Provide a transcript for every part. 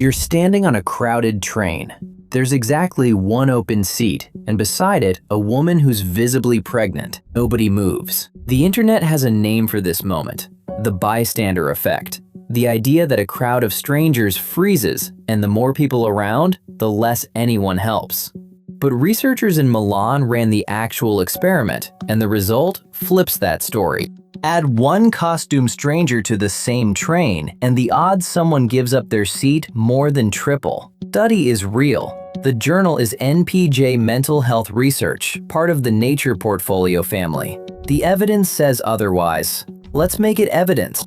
You're standing on a crowded train. There's exactly one open seat, and beside it, a woman who's visibly pregnant. Nobody moves. The internet has a name for this moment: the bystander effect. The idea that a crowd of strangers freezes, and the more people around, the less anyone helps. But researchers in Milan ran the actual experiment, and the result flips that story. Add one costume stranger to the same train, and the odds someone gives up their seat more than triple. Study is real. The journal is NPJ Mental Health Research, part of the Nature portfolio family. The evidence says otherwise. Let's make it evidence.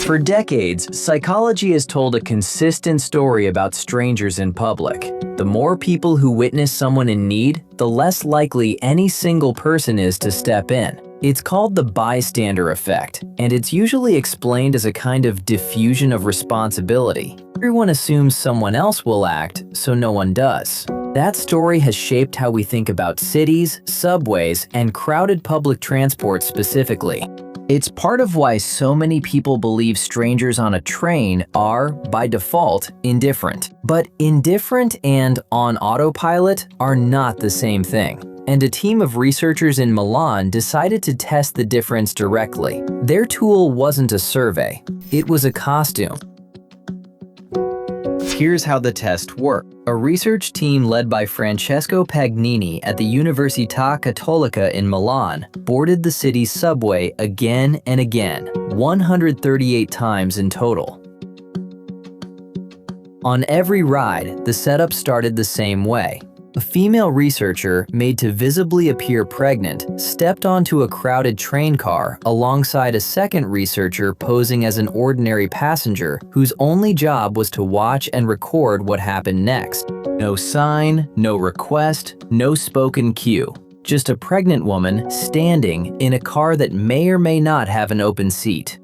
For decades, psychology has told a consistent story about strangers in public. The more people who witness someone in need, the less likely any single person is to step in. It's called the bystander effect, and it's usually explained as a kind of diffusion of responsibility. Everyone assumes someone else will act, so no one does. That story has shaped how we think about cities, subways, and crowded public transport specifically. It's part of why so many people believe strangers on a train are, by default, indifferent. But indifferent and on autopilot are not the same thing. And a team of researchers in Milan decided to test the difference directly. Their tool wasn't a survey, it was a costume. Here's how the test worked. A research team led by Francesco Pagnini at the Università Cattolica in Milan boarded the city's subway again and again, 138 times in total. On every ride, the setup started the same way. A female researcher, made to visibly appear pregnant, stepped onto a crowded train car alongside a second researcher posing as an ordinary passenger whose only job was to watch and record what happened next. No sign, no request, no spoken cue. Just a pregnant woman standing in a car that may or may not have an open seat.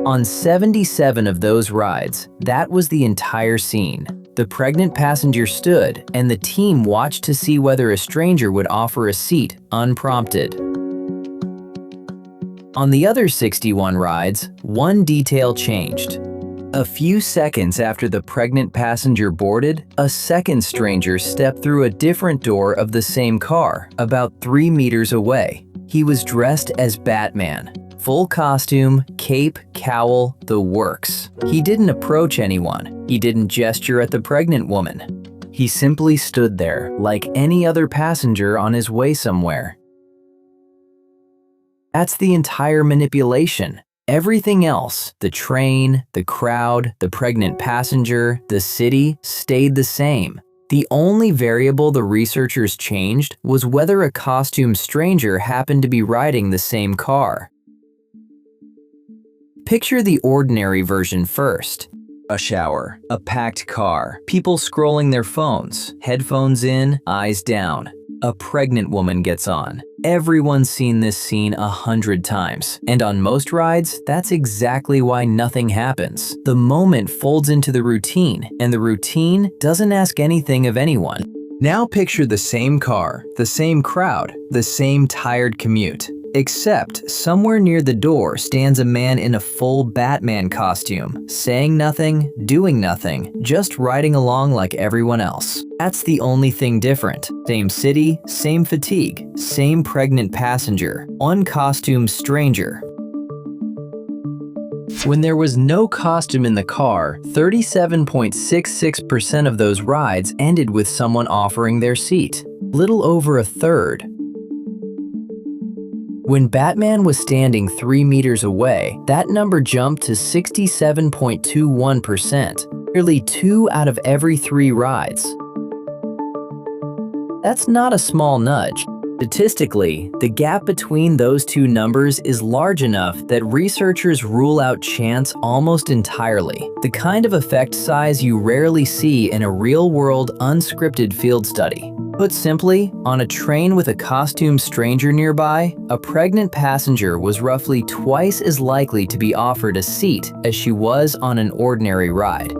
On 77 of those rides, that was the entire scene. The pregnant passenger stood, and the team watched to see whether a stranger would offer a seat unprompted. On the other 61 rides, one detail changed. A few seconds after the pregnant passenger boarded, a second stranger stepped through a different door of the same car, about 3 meters away. He was dressed as Batman. Full costume, cape, cowl, the works. He didn't approach anyone. He didn't gesture at the pregnant woman. He simply stood there, like any other passenger on his way somewhere. That's the entire manipulation. Everything else, the train, the crowd, the pregnant passenger, the city, stayed the same. The only variable the researchers changed was whether a costumed stranger happened to be riding the same car. Picture the ordinary version first. Rush hour, a packed car, people scrolling their phones, headphones in, eyes down. A pregnant woman gets on. Everyone's seen this scene 100 times, and on most rides, that's exactly why nothing happens. The moment folds into the routine, and the routine doesn't ask anything of anyone. Now picture the same car, the same crowd, the same tired commute. Except somewhere near the door stands a man in a full Batman costume, saying nothing, doing nothing, just riding along like everyone else. That's the only thing different. Same city, same fatigue, same pregnant passenger, one costume stranger. When there was no costume in the car, 37.66% of those rides ended with someone offering their seat. Little over a third. When Batman was standing 3 meters away, that number jumped to 67.21%, nearly 2 out of every 3 rides. That's not a small nudge. Statistically, the gap between those two numbers is large enough that researchers rule out chance almost entirely, the kind of effect size you rarely see in a real-world, unscripted field study. Put simply, on a train with a costumed stranger nearby, a pregnant passenger was roughly twice as likely to be offered a seat as she was on an ordinary ride.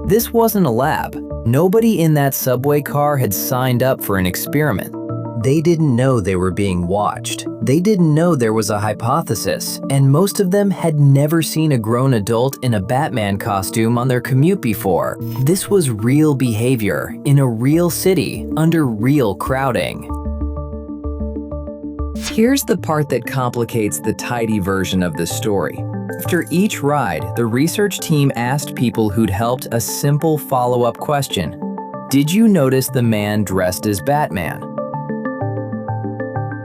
This wasn't a lab. Nobody in that subway car had signed up for an experiment. They didn't know they were being watched. They didn't know there was a hypothesis, and most of them had never seen a grown adult in a Batman costume on their commute before. This was real behavior in a real city under real crowding. Here's the part that complicates the tidy version of this story. After each ride, the research team asked people who'd helped a simple follow-up question. Did you notice the man dressed as Batman?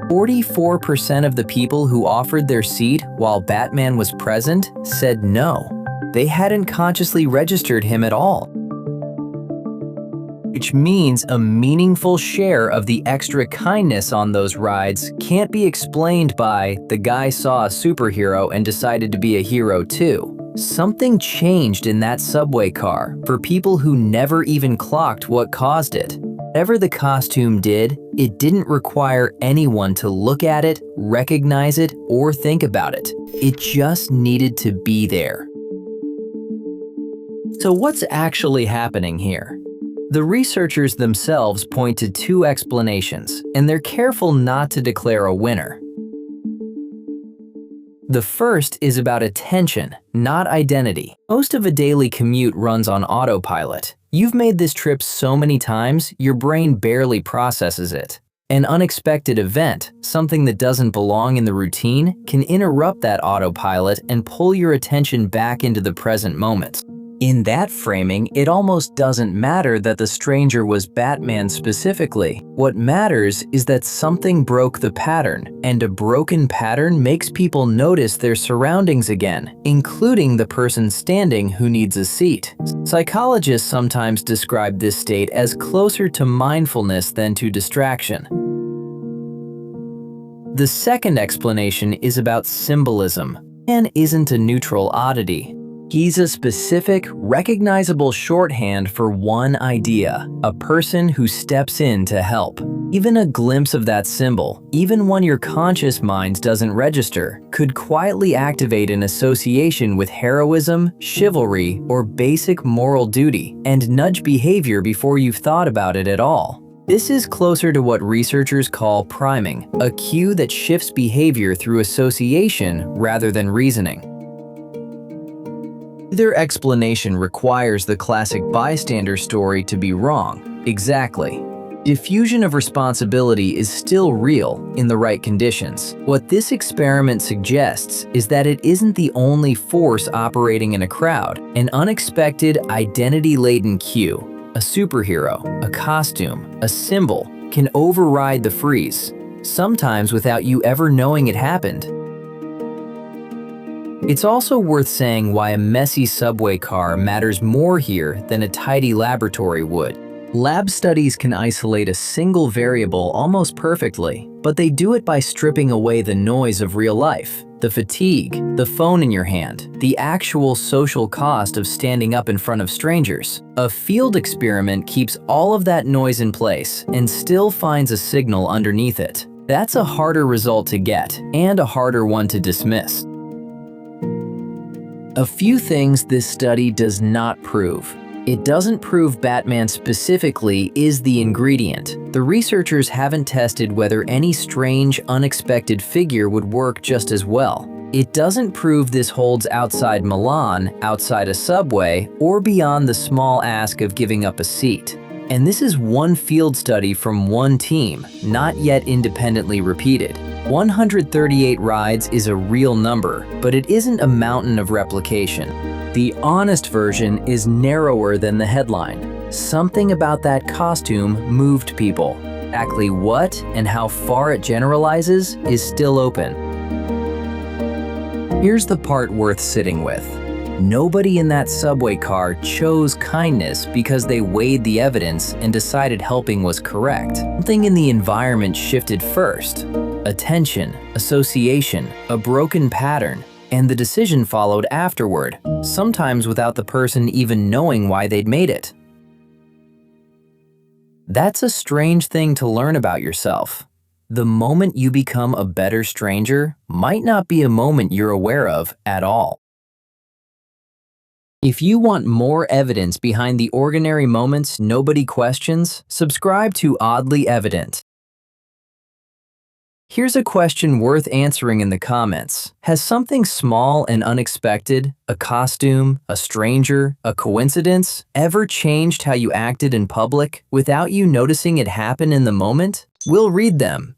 44% of the people who offered their seat while Batman was present said no. They hadn't consciously registered him at all. Which means a meaningful share of the extra kindness on those rides can't be explained by the guy saw a superhero and decided to be a hero too. Something changed in that subway car for people who never even clocked what caused it. Whatever the costume did, it didn't require anyone to look at it, recognize it, or think about it. It just needed to be there. So what's actually happening here? The researchers themselves point to two explanations, and they're careful not to declare a winner. The first is about attention, not identity. Most of a daily commute runs on autopilot. You've made this trip so many times, your brain barely processes it. An unexpected event, something that doesn't belong in the routine, can interrupt that autopilot and pull your attention back into the present moment. In that framing, it almost doesn't matter that the stranger was Batman specifically. What matters is that something broke the pattern, and a broken pattern makes people notice their surroundings again, including the person standing who needs a seat. Psychologists sometimes describe this state as closer to mindfulness than to distraction. The second explanation is about symbolism. Man isn't a neutral oddity. He's a specific, recognizable shorthand for one idea, a person who steps in to help. Even a glimpse of that symbol, even one your conscious mind doesn't register, could quietly activate an association with heroism, chivalry, or basic moral duty, and nudge behavior before you've thought about it at all. This is closer to what researchers call priming, a cue that shifts behavior through association rather than reasoning. Either explanation requires the classic bystander story to be wrong. Exactly. Diffusion of responsibility is still real in the right conditions. What this experiment suggests is that it isn't the only force operating in a crowd. An unexpected, identity-laden cue, a superhero, a costume, a symbol, can override the freeze, sometimes without you ever knowing it happened. It's also worth saying why a messy subway car matters more here than a tidy laboratory would. Lab studies can isolate a single variable almost perfectly, but they do it by stripping away the noise of real life, the fatigue, the phone in your hand, the actual social cost of standing up in front of strangers. A field experiment keeps all of that noise in place and still finds a signal underneath it. That's a harder result to get and a harder one to dismiss. A few things this study does not prove. It doesn't prove Batman specifically is the ingredient. The researchers haven't tested whether any strange, unexpected figure would work just as well. It doesn't prove this holds outside Milan, outside a subway, or beyond the small ask of giving up a seat. And this is one field study from one team, not yet independently repeated. 138 rides is a real number, but it isn't a mountain of replication. The honest version is narrower than the headline. Something about that costume moved people. Exactly what and how far it generalizes is still open. Here's the part worth sitting with. Nobody in that subway car chose kindness because they weighed the evidence and decided helping was correct. Something in the environment shifted first. Attention, association, a broken pattern, and the decision followed afterward, sometimes without the person even knowing why they'd made it. That's a strange thing to learn about yourself. The moment you become a better stranger might not be a moment you're aware of at all. If you want more evidence behind the ordinary moments nobody questions, subscribe to Oddly Evident. Here's a question worth answering in the comments. Has something small and unexpected, a costume, a stranger, a coincidence, ever changed how you acted in public without you noticing it happen in the moment? We'll read them.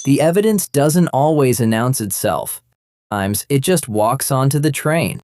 The evidence doesn't always announce itself. Sometimes it just walks onto the train.